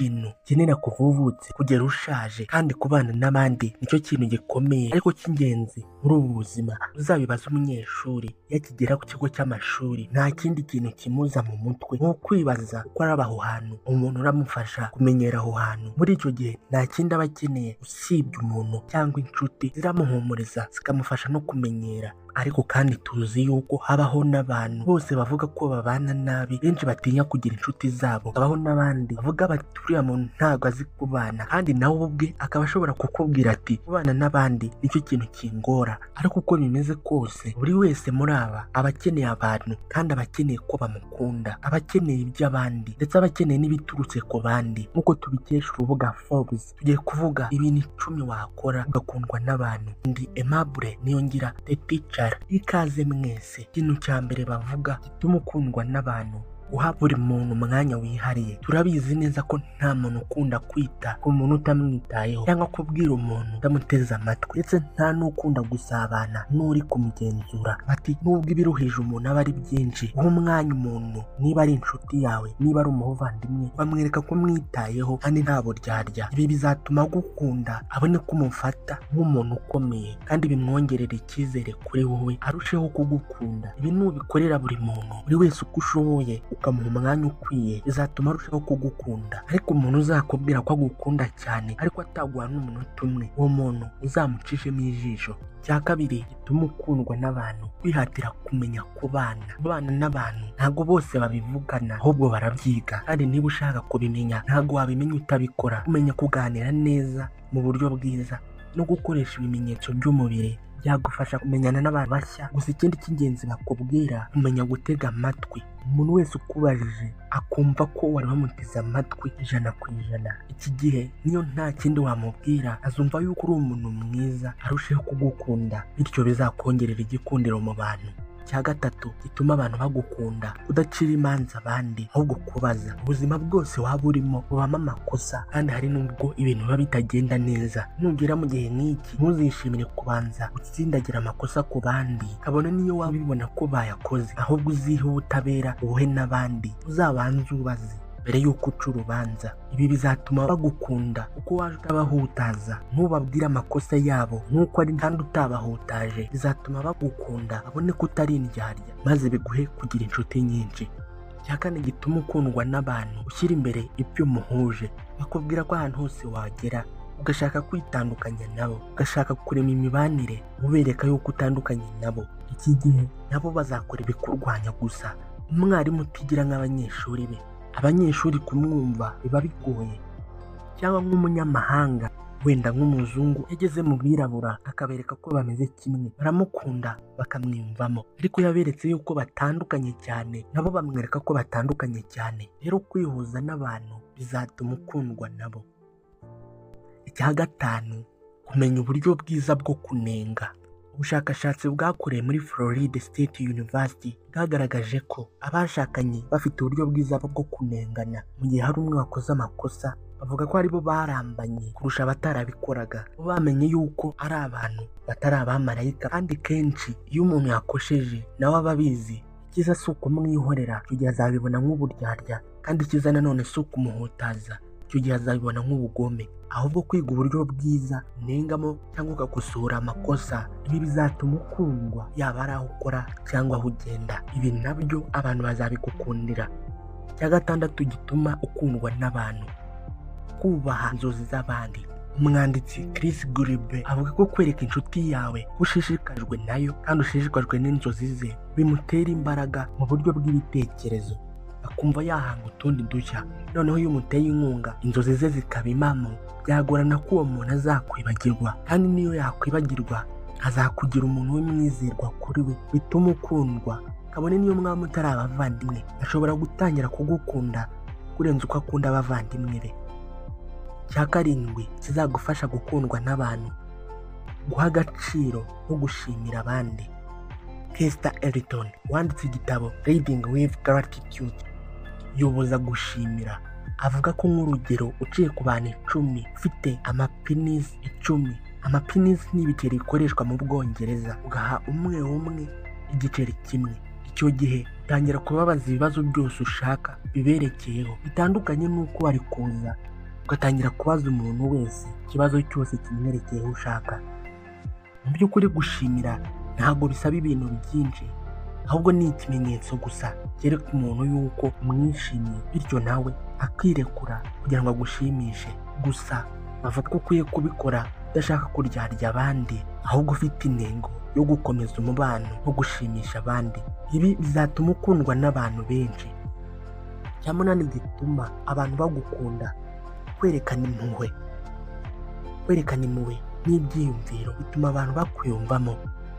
kintu kenera kuva uvutse kugera ushaje, kandi kubana n'abandi nicyo kintu gikomeye ariko cy'ingenzi muri ubu buzima. Uzabibaza umunyeshuri iyo akigera ku kigo cy'amashuri, nta kindi kintu kimuza mu mutwe nko kwibaza uko araba aho hantu, umuntu uramufasha kumenyera aho hantu. Muri icyo gihe nta kindi aba akeneye usibye umuntu cyangwa inshuti ziramuhumuriza zikamufasha no kumenyera. Ariko kandi tuzi yuko habaho n'abantu bose bavuga ko babana nabi, benshi batinya kugira inshuti zabo. Habaho n'abandi bavuga bati uriya muntu ntabwo azi kubana, kandi nawe ubwe akaba ashobora kukubwira ati kubana n'abandi nicyo kintu kingora. Ariko uko bimeze kose, buri wese muri aba aba akeneye abantu, kandi aba akeneye ko bamukunda, aba akeneye iby'abandi ndetse aba akeneye n'ibiturutse ku bandi. Nk'uko tubikesha urubuga Forbes, tugiye kuvuga ibintu 10 wakora ugakundwa n'abantu. Ndi Aimable Niyongira, The Teacher. Ikaze mwese. Ikintu cya mbere bavuga gituma ukundwa n'abantu, guha buri muntu umwanya wihariye. Turabizi neza ko nta muntu ukunda kwita ku muntu utamwitayeho cyangwa kubwira umuntu utamuteze amatwi, ndetse nta n'ukunda gusabana n'uri kumugenzura. Bati nubwo ibiruhije umuntu aba ari byinshi, guha umwanya umuntu, niba ari inshuti yawe, niba ari umuvandimwe, bamwereka ko umwitayeho kandi nta buryarya. Ibi bizatuma agukunda, abone ko umufata nk'umuntu ukomeye, kandi bimwongerera icyizere kuri wowe, arusheho kugukunda. Ibi nubikorera buri muntu, buri wese uko ushoboye, ukamuha umwanya ukwiye, bizatuma arushaho kugukunda. Ariko umuntu uzakubwira ko agukunda cyane ariko ataguha n'umunota umwe, uwo muntu uzamucishemo ijisho. Cya kabiri gituma ukundwa n'abantu, kwihatira kumenya kubana n'abantu. Ntabwo bose babivugana, ahubwo barabyiga, kandi niba ushaka kubimenya ntabwo wabimenya utabikora. Kumenya kuganira neza mu buryo bwiza no gukoresha ibimenyetso by'umubiri byagufasha kumenyana n'abantu bashya. Gusa ikindi cy'ingenzi bakubwira, kumenya gutega amatwi. Umuntu wese ukubajije akumva ko wari wamuteze amatwi 100%. Iki gihe niyo nta kindi wamubwira, azumva yuko uri umuntu mwiza, arusheho kugukunda, bityo bizakongerera igikundiro mu bantu. Cya gatatu gituma abantu bagukunda, kudacira imanza abandi, ahubwo kubaza. Ubuzima bwose waba urimo bubamo amakosa, kandi hari nubwo ibintu biba bitagenda neza. Nugera mu gihe nk'iki, ntuzishimire kubanza gutsindagira amakosa ku bandi, kabone niyo waba ubibona ko bayakoze, ahubwo uzihe ubutabera ubuhe n'abandi. Uzabanze ubaze mbere y'uko uca urubanza. Ibi bizatuma bagukunda kuko waje utabahutaza, ntubabwire amakosa yabo nk'uko ari, kandi utabahutaje. Bizatuma bagukunda, babone ko utari indyarya, maze biguhe kugira inshuti nyinshi. Cya kane gituma ukundwa n'abantu, ushyira imbere ibyo muhuje. Bakubwira ko ahantu hose wagera ugashaka kwitandukanya nabo, ugashaka kurema imibanire ubereka yuko utandukanye nabo, iki gihe nabo bazakora ibikurwanya gusa. Umwarimu utigira nk'abanyeshuri be, abanyeshuri kumwumva biba bigoye, cyangwa nk'umunyamahanga, wenda nk'umuzungu yageze mu birabura akabereka ko bameze kimwe, baramukunda bakamwiyumvamo. Ariko yaberetse yuko batandukanye cyane, nabo bamwereka ko batandukanye cyane. Rero kwihuza n'abantu bizatuma ukundwa nabo. Icya gatanu, kumenya uburyo bwiza bwo kunenga. Ubushakashatsi bwakorewe muri Florida State University bwagaragaje ko abashakanye bafite uburyo bwiza bwo kunengana. Mu gihe hari umwe wakoze amakosa, bavuga ko aribo barambanye kurusha abatarabikoraga. Bamenye yuko ari abantu batari abamarayika, kandi kenshi iyo umuntu yakosheje nawe aba abizi. Icyiza si ukumwihorera, icyo gihe azabibona nk'uburyarya, kandi icyiza nanone si ukumuhutaza, icyo gihe azabibona nk'ubugome. Ahubwo kwiga uburyo bwiza unengamo cyangwa ugakosora amakosa, ibi bizatuma ukundwa, yaba ari aho ukora cyangwa aho ugenda. Ibi nabyo abantu bazabigukundira. Cya gatandatu gituma ukundwa n'abantu, kubaha inzozi z'abandi. Umwanditsi Chris Guribe avuga ko kwereka inshuti yawe ko ushishikajwe nayo kandi ushishikajwe n'inzozi ze bimutera imbaraga mu buryo bw'ibitekerezo, akumva yahanga utundi dushya. Noneho iyo umuteye inkunga, inzozi ze zikaba impamo, byagorana ko uwo muntu azakwibagirwa, kandi niyo yakwibagirwa azakugira umuntu w'umwizerwa kuri we, bituma ukundwa. Kabone niyo mwaba mutari abavandimwe, ashobora gutangira kugukunda kurenza uko akunda abavandimwe be. Cya karindwi kizagufasha gukundwa n'abantu, guha agaciro no gushimira abandi. Kester Elton wanditse igitabo Reading with Gratitude yoboza gushimira. Avuga ko nk'urugero uciye ku bantu 10 ufite amapennies 10. Amapennies ni ibiceri bikoreshwa mu Bwongereza, ugaha umwe igiceri kimwe. Icyo gihe utangira kubabaza ibibazo byose ushaka biberekeyeho, bitandukanye n'uko bari kuza ugatangira kubaza umuntu wese ikibazo cyose kimwerekeyeho ushaka. Mu by'ukuri gushimira ntabwo bisaba ibintu byinshi, ahubwo ni ikimenyetso gusa cyereka umuntu yuko umwishimiye, bityo nawe akirekura kugira ngo agushimishe. Gusa bavuga ko ukwiye kubikora udashaka kuryarya abandi, ahubwo ufite intego yo gukomeza umubano no gushimisha abandi. Ibi bizatuma ukundwa n'abantu benshi. Icya munani gituma abantu bagukunda: kwerekana impuhwe. Kwerekana impuhwe n'ibyiyumviro bituma abantu bakwiyumvamo.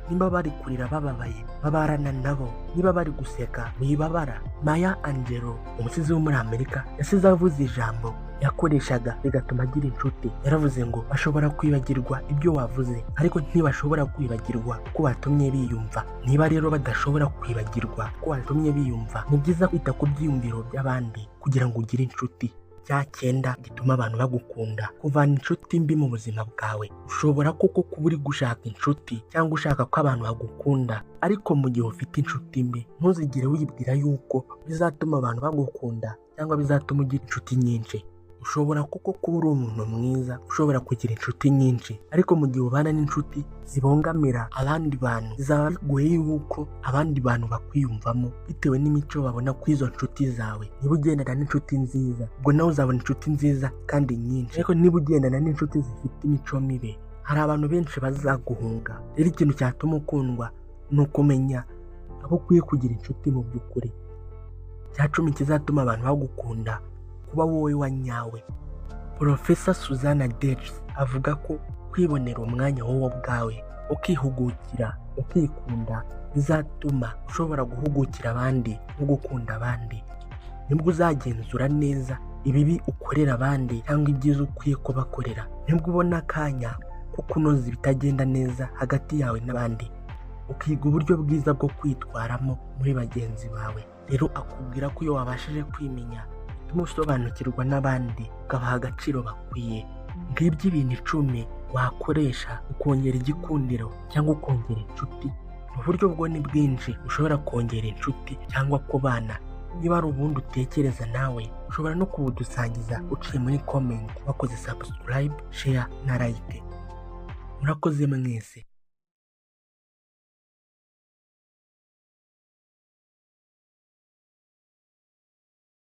Niba bari kurira bababaye, babarana nabo. Niba bari guseka, wibabara. Maya Angelou, umusizi wo muri Amerika, yasize avuze ijambo yakoreshaga bigatuma agira inshuti. Yaravuze ngo bashobora kwibagirwa ibyo wavuze, ariko ntibashobora kwibagirwa ko watumye biyumva. Niba rero badashobora kwibagirwa ko watumye biyumva, ni byiza kwita ku byiyumviro by'abandi kugira ngo ugire inshuti. Cya cyenda gituma abantu bagukunda: kuvana inshuti mbi mu buzima bwawe. Ushobora koko kuba uri gushaka inshuti cyangwa ushaka ko abantu bagukunda, ariko mu gihe ufite inshuti mbi ntuzigere wibwira yuko bizatuma abantu bagukunda cyangwa bizatuma ugira inshuti nyinshi. Ushobora koko kuba uri umuntu mwiza, ushobora kugira inshuti nyinshi, ariko mu gihe ubana n'inshuti zibongamira abandi bantu, bizaba bigoye yuko abandi bantu bakwiyumvamo bitewe n'imico babona ku izo nshuti zawe. Niba ugendana n'inshuti nziza, ubwo nawe uzabona inshuti nziza kandi nyinshi, ariko niba ugendana n'inshuti zifite imico mibi, hari abantu benshi bazaguhunga. Rero ikintu cyatuma ukundwa ni ukumenya abo ukwiye kugira inshuti mu by'ukuri. Cya cumi kizatuma abantu bagukunda: kuba wowe wa nyawe. Profesa Susanna Davis avuga ko kwibonera umwanya wowe ubwawe, ukihugukira, ukikunda, bizatuma ushobora guhugukira abandi no gukunda abandi. Nibwo uzagenzura neza ibibi ukorera abandi cyangwa ibyiza ukwiye kubakorera. Nibwo ubona akanya ko kunoza ibitagenda neza hagati yawe n'abandi, ukiga uburyo bwiza bwo kwitwaramo muri bagenzi bawe. Rero akubwira ko iyo wabashije kwimenya, bituma usobanukirwa n'abandi, ukabaha agaciro bakwiye. Ngibyo ibintu 10 wakoresha ukongera igikundiro cyangwa ukongera inshuti. Uburyo bwo ni bwinshi ushobora kongera inshuti cyangwa kubana. Niba ari ubundi utekereza nawe, ushobora no kubudusangiza uciye muri comment wakoze subscribe, share na like. Murakoze mwese.